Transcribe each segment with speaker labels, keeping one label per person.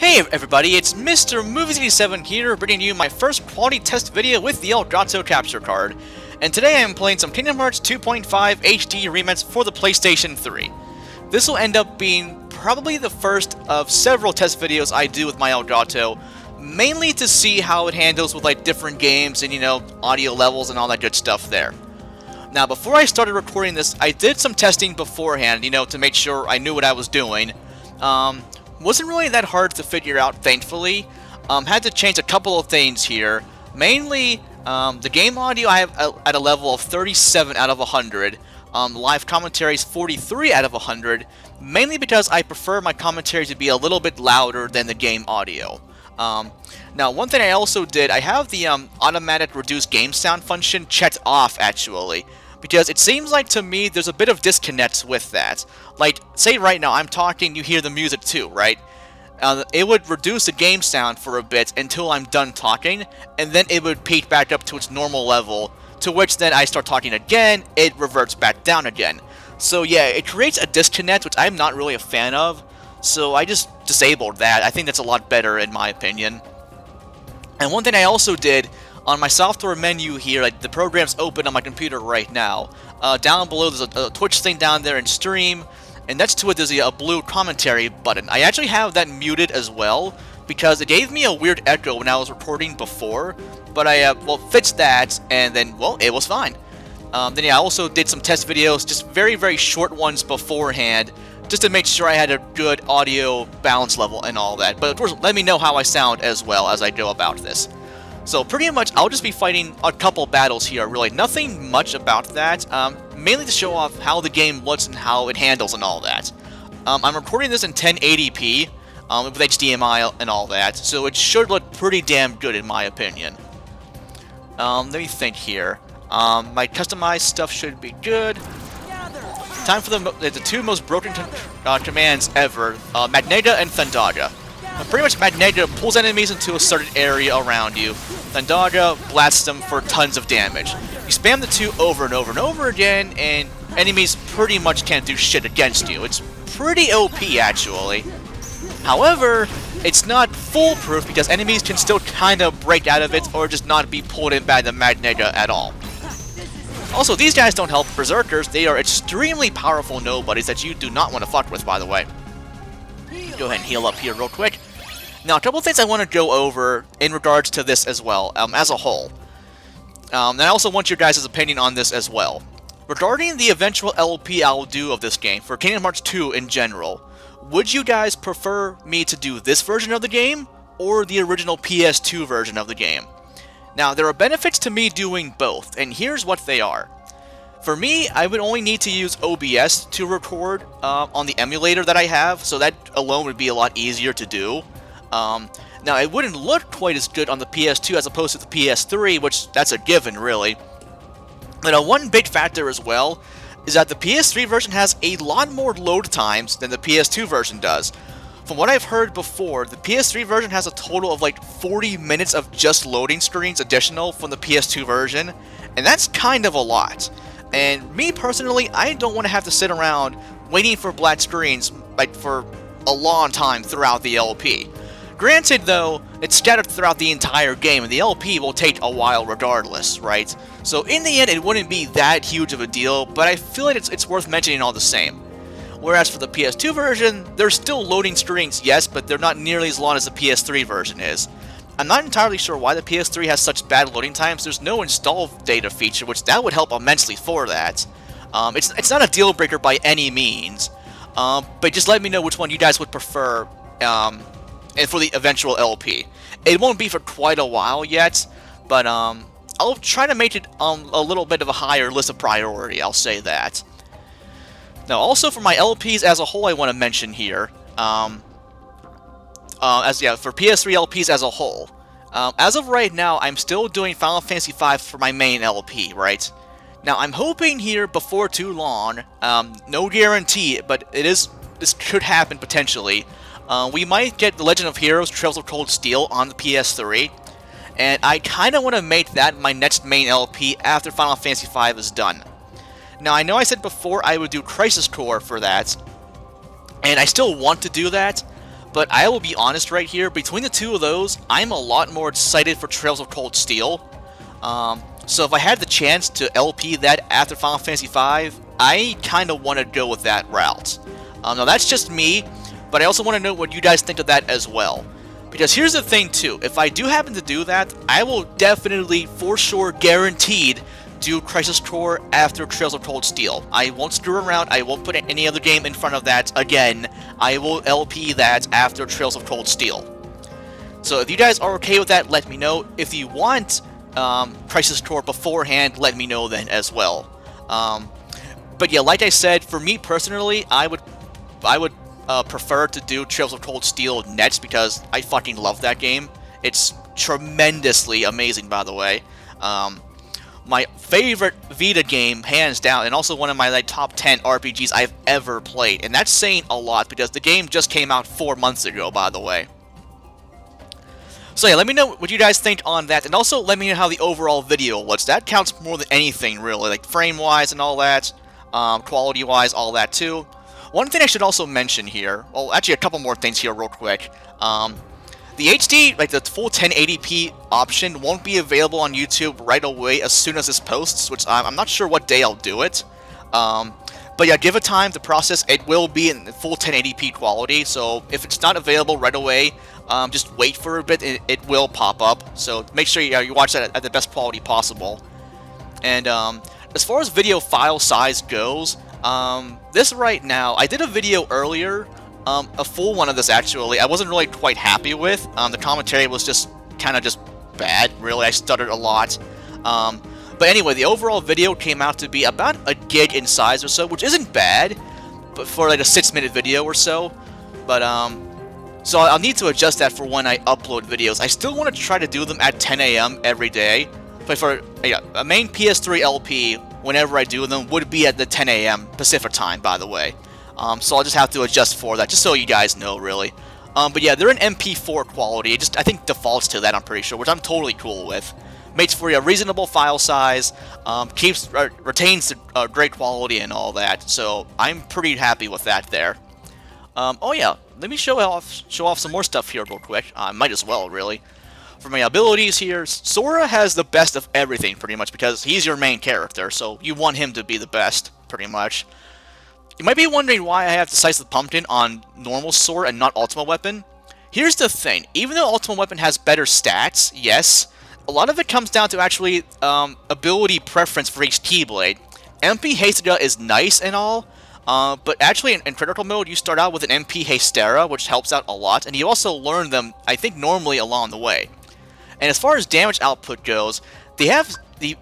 Speaker 1: Hey everybody, it's Mr. Movies87 here, bringing you my first quality test video with the Elgato capture card. And today I am playing some Kingdom Hearts 2.5 HD remix for the PlayStation 3. This will end up being probably the first of several test videos I do with my Elgato, mainly to see how it handles with like different games and audio levels and all that good stuff there. Now before I started recording this, I did some testing beforehand, to make sure I knew what I was doing. Wasn't really that hard to figure out, thankfully. Had to change a couple of things here. Mainly, the game audio I have at a level of 37 out of 100. Live commentary is 43 out of 100. Mainly because I prefer my commentary to be a little bit louder than the game audio. Now, one thing I also did, I have the automatic reduce game sound function checked off, actually. Because it seems like, to me, there's a bit of disconnect with that. Like, say right now, I'm talking, you hear the music too, right? It would reduce the game sound for a bit until I'm done talking, and then it would peak back up to its normal level, to which then I start talking again, it reverts back down again. So yeah, it creates a disconnect, which I'm not really a fan of, so I just disabled that. I think that's a lot better, in my opinion. And one thing I also did, on my software menu here, like the program's open on my computer right now. Down below there's a Twitch thing down there in stream, and next to it there's a blue commentary button. I actually have that muted as well, because it gave me a weird echo when I was recording before, but I fixed that, and then, well, it was fine. Then yeah, I also did some test videos, just very, very short ones beforehand, just to make sure I had a good audio balance level and all that. But of course, let me know how I sound as well as I go about this. So pretty much, I'll just be fighting a couple battles here, really. Nothing much about that, mainly to show off how the game looks and how it handles and all that. I'm recording this in 1080p, with HDMI and all that, so it should look pretty damn good in my opinion. Let me think here. My customized stuff should be good. Time for the two most broken commands ever, Magneta and Thundaga. Pretty much, Magneta pulls enemies into a certain area around you. Thundaga blasts them for tons of damage. You spam the two over and over and over again, and enemies pretty much can't do shit against you. It's pretty OP, actually. However, it's not foolproof because enemies can still kind of break out of it or just not be pulled in by the Magneta at all. Also, these guys don't help Berserkers. They are extremely powerful nobodies that you do not want to fuck with, by the way. Go ahead and heal up here real quick. Now, a couple of things I want to go over in regards to this as well, as a whole. And I also want your guys' opinion on this as well. Regarding the eventual LP I'll do of this game, for Kingdom Hearts 2 in general, would you guys prefer me to do this version of the game, or the original PS2 version of the game? Now, there are benefits to me doing both, and here's what they are. For me, I would only need to use OBS to record on the emulator that I have, so that alone would be a lot easier to do. Now, it wouldn't look quite as good on the PS2 as opposed to the PS3, which that's a given, really. But one big factor as well is that the PS3 version has a lot more load times than the PS2 version does. From what I've heard before, the PS3 version has a total of like 40 minutes of just loading screens additional from the PS2 version, and that's kind of a lot. And me personally, I don't want to have to sit around waiting for black screens like for a long time throughout the LP. Granted, though, it's scattered throughout the entire game, and the LP will take a while regardless, right? So in the end, it wouldn't be that huge of a deal, but I feel like it's worth mentioning all the same. Whereas for the PS2 version, there's still loading screens, yes, but they're not nearly as long as the PS3 version is. I'm not entirely sure why the PS3 has such bad loading times. There's no install data feature, which that would help immensely for that. It's not a deal breaker by any means, but just let me know which one you guys would prefer and for the eventual LP. It won't be for quite a while yet, but I'll try to make it a little bit of a higher list of priority, I'll say that. Now, also for my LPs as a whole, I want to mention here, for PS3 LPs as a whole, as of right now, I'm still doing Final Fantasy V for my main LP, right? Now, I'm hoping here before too long, no guarantee, but this could happen potentially. We might get The Legend of Heroes Trails of Cold Steel on the PS3, and I kind of want to make that my next main LP after Final Fantasy V is done. Now, I know I said before I would do Crisis Core for that, and I still want to do that, But I will be honest right here, between the two of those, I'm a lot more excited for Trails of Cold Steel. So if I had the chance to LP that after Final Fantasy V, I kind of want to go with that route. Now that's just me, but I also want to know what you guys think of that as well. Because here's the thing too, if I do happen to do that, I will definitely, for sure, guaranteed, do Crisis Core after Trails of Cold Steel. I won't screw around, I won't put any other game in front of that again. I will LP that after Trails of Cold Steel. So if you guys are okay with that, let me know. If you want Crisis Core beforehand, let me know then as well. But yeah, like I said, for me personally, I would prefer to do Trails of Cold Steel next because I fucking love that game. It's tremendously amazing, by the way. My favorite Vita game, hands down, and also one of my top 10 RPGs I've ever played. And that's saying a lot because the game just came out 4 months ago, by the way. So yeah, let me know what you guys think on that, and also let me know how the overall video looks. That counts more than anything, really, like frame-wise and all that, quality-wise, all that too. One thing I should also mention here, well, actually a couple more things here real quick. The HD, like the full 1080p option, won't be available on YouTube right away as soon as this posts, which I'm not sure what day I'll do it. But yeah, give it time to process. It will be in full 1080p quality, so if it's not available right away, just wait for a bit, it will pop up. So make sure you watch that at the best quality possible. And as far as video file size goes, this right now, I did a video earlier, a full one of this actually, I wasn't really quite happy with. The commentary was just kind of just bad, really. I stuttered a lot. But anyway, the overall video came out to be about a gig in size or so, which isn't bad, but for like a 6-minute video or so. But so I'll need to adjust that for when I upload videos. I still want to try to do them at 10 AM every day, but for a main PS3 LP, whenever I do them, would be at the 10 AM Pacific time, by the way. So I'll just have to adjust for that, just so you guys know, really. But yeah, they're in MP4 quality. It just, I think, defaults to that, I'm pretty sure, which I'm totally cool with. Makes for a reasonable file size, retains the great quality and all that. So I'm pretty happy with that there. Oh yeah, let me show off some more stuff here real quick. Might as well, really. For my abilities here, Sora has the best of everything, pretty much, because he's your main character, so you want him to be the best, pretty much. You might be wondering why I have Decisive Pumpkin on normal Sora and not Ultimate Weapon. Here's the thing, even though Ultimate Weapon has better stats, yes, a lot of it comes down to actually ability preference for each Keyblade. MP Hastega is nice and all, but actually in critical mode you start out with an MP Hastera, which helps out a lot, and you also learn them, I think, normally along the way. And as far as damage output goes, they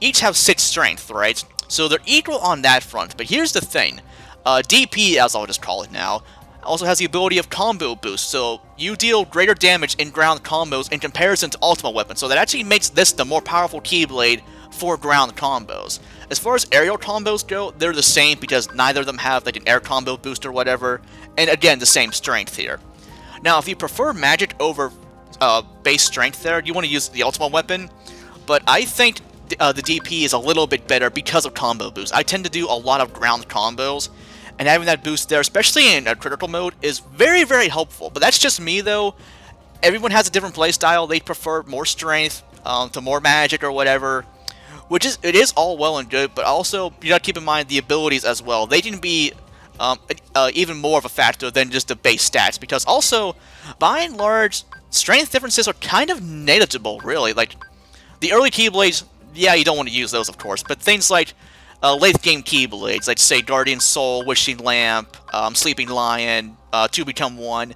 Speaker 1: each have 6 strength, right? So they're equal on that front, but here's the thing. DP, as I'll just call it now, also has the ability of combo boost, so you deal greater damage in ground combos in comparison to Ultimate Weapon, so that actually makes this the more powerful Keyblade for ground combos. As far as aerial combos go, they're the same because neither of them have like an air combo boost or whatever, and again, the same strength here. Now, if you prefer magic over base strength there, you want to use the Ultimate Weapon, but I think the DP is a little bit better because of combo boost. I tend to do a lot of ground combos, and having that boost there, especially in a critical mode, is very, very helpful. But that's just me, though. Everyone has a different playstyle. They prefer more strength to more magic or whatever, which it is all well and good, but also you gotta keep in mind the abilities as well. They can be even more of a factor than just the base stats, because also, by and large, strength differences are kind of negligible, really. Like, the early Keyblades, yeah, you don't want to use those, of course, but things like late-game Keyblades, like, say, Guardian Soul, Wishing Lamp, Sleeping Lion, Two Become One,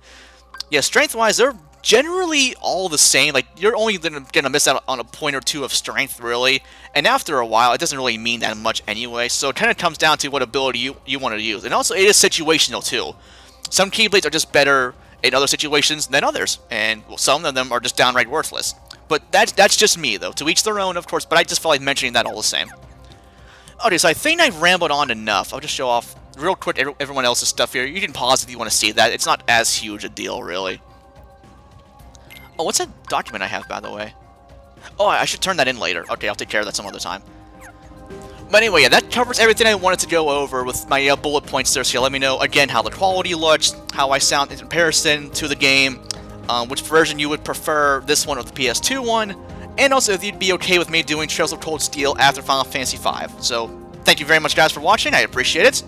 Speaker 1: yeah, strength-wise, they're generally all the same. Like, you're only gonna miss out on a point or two of strength, really, and after a while, it doesn't really mean that much anyway, so it kind of comes down to what ability you want to use. And also, it is situational, too. Some Keyblades are just better in other situations than others, and some of them are just downright worthless. But that's just me, though. To each their own, of course, but I just felt like mentioning that all the same. Okay, so I think I've rambled on enough. I'll just show off real quick everyone else's stuff here. You can pause if you want to see that. It's not as huge a deal, really. Oh, what's that document I have, by the way? Oh, I should turn that in later. Okay, I'll take care of that some other time. But anyway, yeah, that covers everything I wanted to go over with my bullet points there, so let me know, again, how the quality looks, how I sound in comparison to the game, which version you would prefer, this one or the PS2 one, and also if you'd be okay with me doing Trails of Cold Steel after Final Fantasy V. So, thank you very much, guys, for watching. I appreciate it.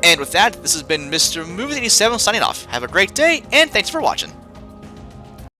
Speaker 1: And with that, this has been Mr. Movies87 signing off. Have a great day, and thanks for watching.